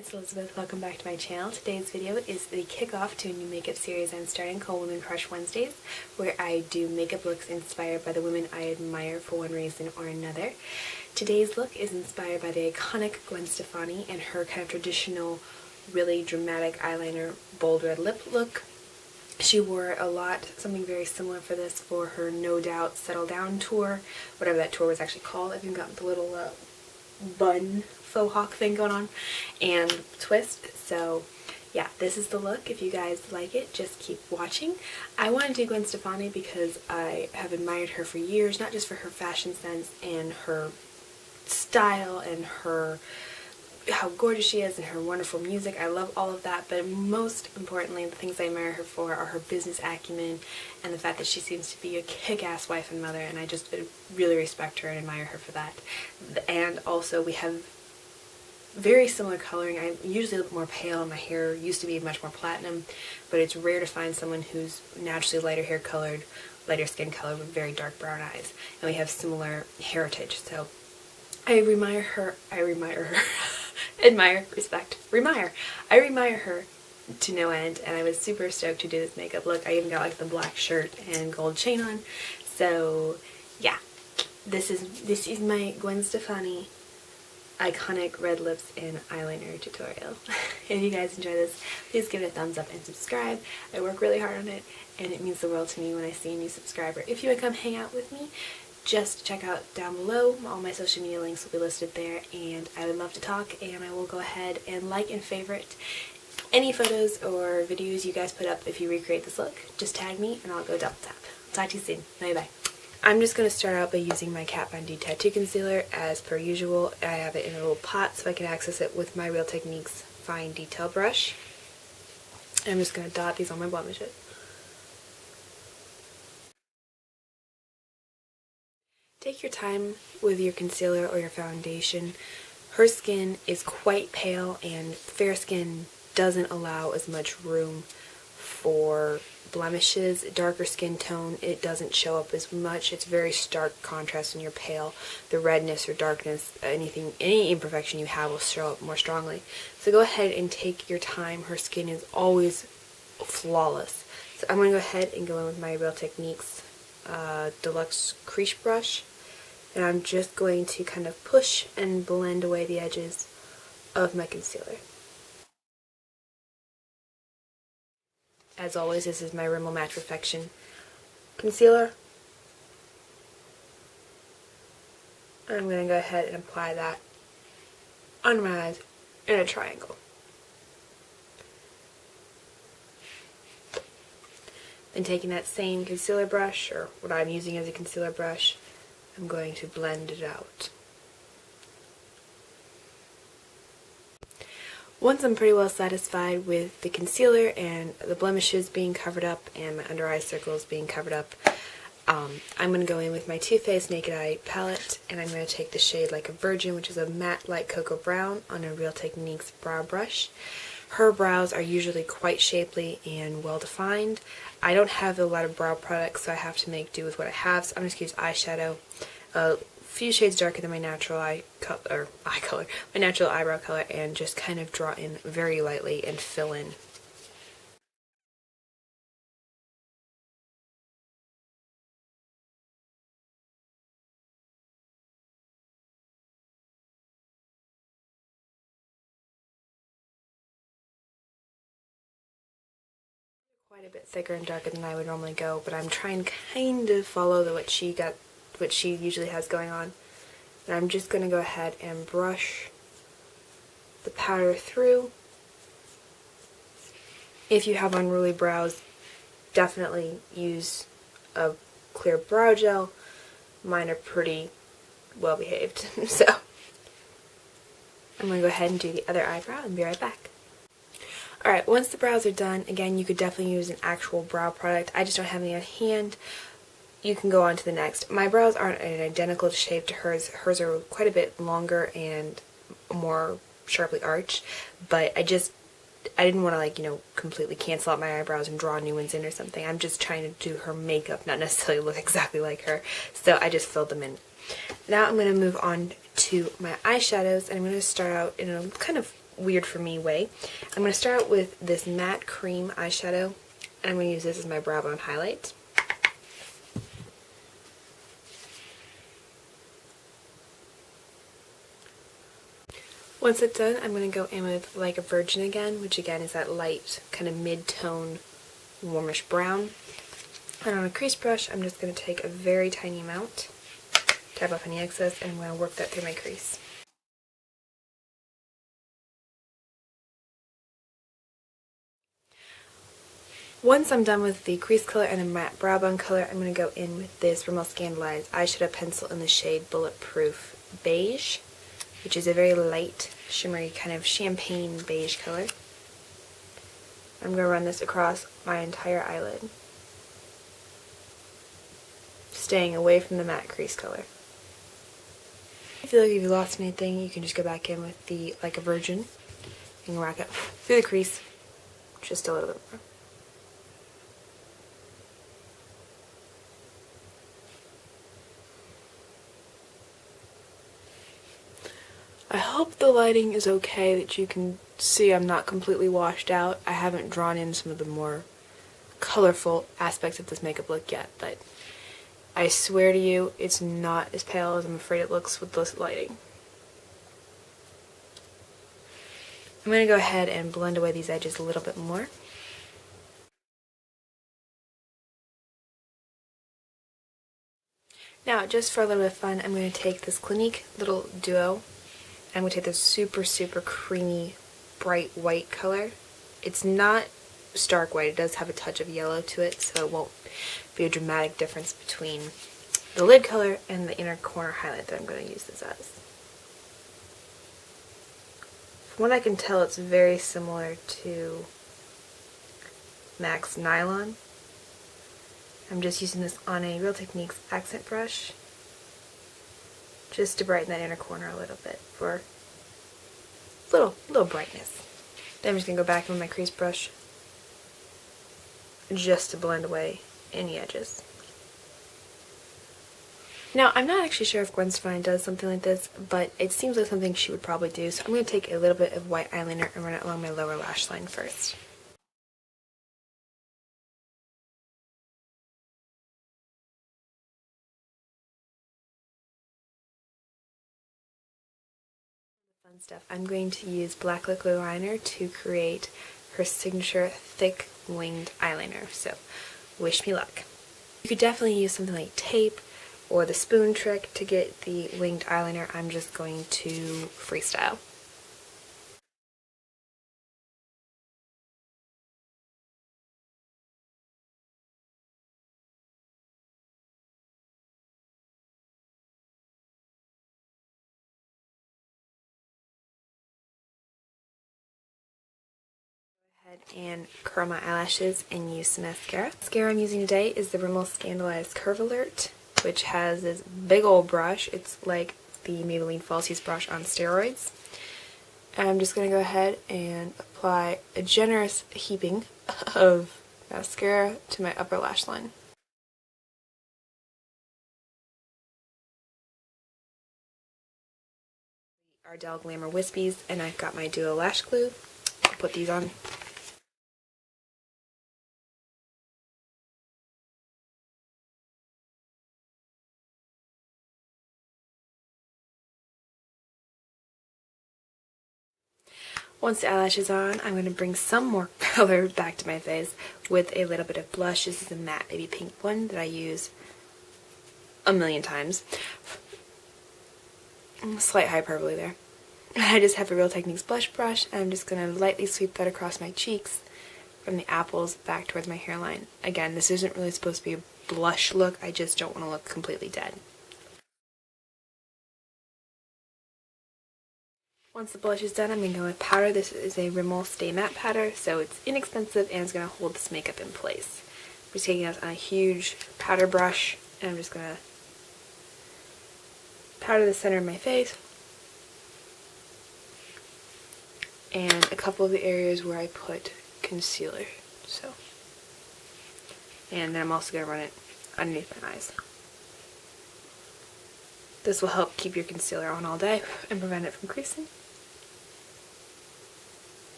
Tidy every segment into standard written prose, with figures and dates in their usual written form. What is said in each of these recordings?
It's Elizabeth. Welcome back to my channel. Today's video is the kickoff to a new makeup series I'm starting called Women Crush Wednesdays, where I do makeup looks inspired by the women I admire for one reason or another. Today's look is inspired by the iconic Gwen Stafani and her kind of traditional, really dramatic eyeliner bold red lip look. She wore a lot, something very similar for this, for her No Doubt Settle Down tour, whatever that tour was actually called. I've even got the little bun faux hawk thing going on and twist. So yeah, this is the look. If you guys like it, just keep watching. I want to do Gwen Stafani because I have admired her for years, not just for her fashion sense and her style and her how gorgeous she is and her wonderful music. I love all of that, but most importantly, the things I admire her for are her business acumen and the fact that she seems to be a kick-ass wife and mother, and I just really respect her and admire her for that. And also, we have very similar coloring. I'm usually more pale, and my hair used to be much more platinum, but it's rare to find someone who's naturally lighter hair colored, lighter skin color with very dark brown eyes, and we have similar heritage. So I admire her, I admire her to no end, and I was super stoked to do this makeup look. I even got like the black shirt and gold chain on. So yeah, this is my Gwen Stafani iconic red lips and eyeliner tutorial. If you guys enjoy this, please give it a thumbs up and subscribe. I work really hard on it, and it means the world to me when I see a new subscriber. If you would come hang out with me, just check out down below. All my social media links will be listed there, and I would love to talk, and I will go ahead and like and favorite any photos or videos you guys put up if you recreate this look. Just tag me and I'll go double tap. Talk to you soon. Bye bye. I'm just going to start out by using my Kat Von D Tattoo Concealer as per usual. I have it in a little pot so I can access it with my Real Techniques fine detail brush. I'm just going to dot these on my blemishes. Take your time with your concealer or your foundation. Her skin is quite pale, and fair skin doesn't allow as much room for blemishes. Darker skin tone, it doesn't show up as much. It's very stark contrast when you're pale. The redness or darkness, any imperfection you have will show up more strongly. So go ahead and take your time. Her skin is always flawless. So I'm going to go ahead and go in with my Real Techniques Deluxe Crease Brush. And I'm just going to kind of push and blend away the edges of my concealer. As always, this is my Rimmel Matte Perfection concealer. I'm going to go ahead and apply that under my eyes in a triangle. Then taking that same concealer brush, or what I'm using as a concealer brush, I'm going to blend it out. Once I'm pretty well satisfied with the concealer and the blemishes being covered up and my under eye circles being covered up, I'm going to go in with my Too Faced Naked Eye palette, and I'm going to take the shade Like a Virgin, which is a matte light cocoa brown, on a Real Techniques brow brush. Her brows are usually quite shapely and well defined. I don't have a lot of brow products, so I have to make do with what I have. So I'm just going to use eyeshadow, a few shades darker than my natural my natural eyebrow color, and just kind of draw in very lightly and fill in. Quite a bit thicker and darker than I would normally go, but I'm trying kind of follow what she usually has going on. And I'm just going to go ahead and brush the powder through. If you have unruly brows, definitely use a clear brow gel. Mine are pretty well behaved, so I'm going to go ahead and do the other eyebrow and be right back. Alright, once the brows are done, again, you could definitely use an actual brow product. I just don't have any on hand. You can go on to the next. My brows aren't an identical shape to hers. Hers are quite a bit longer and more sharply arched, but I didn't want to, completely cancel out my eyebrows and draw new ones in or something. I'm just trying to do her makeup, not necessarily look exactly like her, so I just filled them in. Now I'm going to move on to my eyeshadows, and I'm going to start out in a kind of weird for me way. I'm going to start with this matte cream eyeshadow, and I'm going to use this as my brow bone highlight. Once it's done, I'm going to go in with Like a Virgin again, which again is that light, kind of mid-tone, warmish brown. And on a crease brush, I'm just going to take a very tiny amount, tap off any excess, and I'm going to work that through my crease. Once I'm done with the crease color and the matte brow bone color, I'm going to go in with this Rimmel Scandaleyes eyeshadow pencil in the shade Bulletproof Beige, which is a very light, shimmery, kind of champagne beige color. I'm going to run this across my entire eyelid, staying away from the matte crease color. If you feel like you've lost anything, you can just go back in with the Like a Virgin and rack up through the crease just a little bit more. I hope the lighting is okay, that you can see I'm not completely washed out. I haven't drawn in some of the more colorful aspects of this makeup look yet, but I swear to you, it's not as pale as I'm afraid it looks with this lighting. I'm going to go ahead and blend away these edges a little bit more. Now, just for a little bit of fun, I'm going to take this Clinique little duo. I'm going to take this super, super creamy, bright white color. It's not stark white. It does have a touch of yellow to it, so it won't be a dramatic difference between the lid color and the inner corner highlight that I'm going to use this as. From what I can tell, it's very similar to MAC's Nylon. I'm just using this on a Real Techniques accent brush, just to brighten that inner corner a little bit for little brightness. Then I'm just going to go back in with my crease brush just to blend away any edges. Now, I'm not actually sure if Gwen Stafani does something like this, but it seems like something she would probably do, so I'm going to take a little bit of white eyeliner and run it along my lower lash line first. Fun stuff. I'm going to use black liquid liner to create her signature thick winged eyeliner, so wish me luck. You could definitely use something like tape or the spoon trick to get the winged eyeliner. I'm just going to freestyle. And curl my eyelashes and use some mascara. The mascara I'm using today is the Rimmel Scandaleyes Curve Alert, which has this big old brush. It's like the Maybelline Falsies brush on steroids. And I'm just going to go ahead and apply a generous heaping of mascara to my upper lash line. Ardell Glamour Wispies, and I've got my Duo Lash Glue. I'll put these on. Once the eyelash is on, I'm going to bring some more color back to my face with a little bit of blush. This is a matte baby pink one that I use a million times. Slight hyperbole there. I just have a Real Techniques blush brush, and I'm just going to lightly sweep that across my cheeks from the apples back towards my hairline. Again, this isn't really supposed to be a blush look. I just don't want to look completely dead. Once the blush is done, I'm going to go with powder. This is a Rimmel Stay Matte powder, so it's inexpensive and it's going to hold this makeup in place. I'm just taking this on a huge powder brush, and I'm just going to powder the center of my face and a couple of the areas where I put concealer. And then I'm also going to run it underneath my eyes. This will help keep your concealer on all day and prevent it from creasing.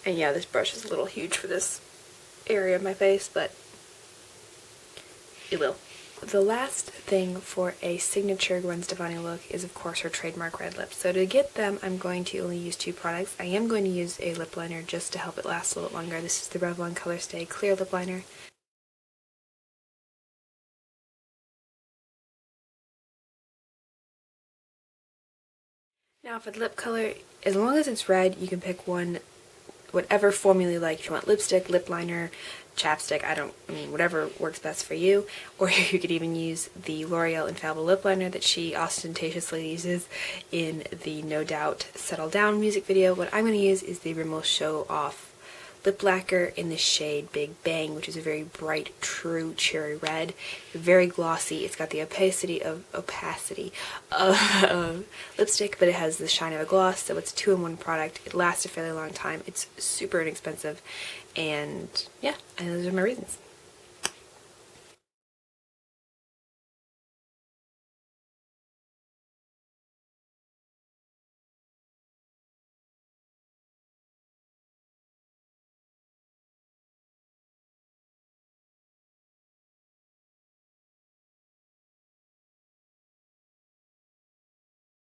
And yeah, this brush is a little huge for this area of my face, but it will. The last thing for a signature Gwen Stefani look is of course her trademark red lips. So to get them, I'm going to only use 2 products. I am going to use a lip liner just to help it last a little longer. This is the Revlon ColorStay Clear Lip Liner. Now for the lip color, as long as it's red, you can pick one, whatever formula you like. If you want lipstick, lip liner, chapstick, whatever works best for you. Or you could even use the L'Oreal Infallible Lip Liner that she ostentatiously uses in the No Doubt Settle Down music video. What I'm going to use is the Rimmel Show Off Lip Lacquer in the shade Big Bang, which is a very bright, true cherry red. Very glossy. It's got the opacity of lipstick, but it has the shine of a gloss, so it's a 2-in-1 product. It lasts a fairly long time. It's super inexpensive, and yeah, and those are my reasons.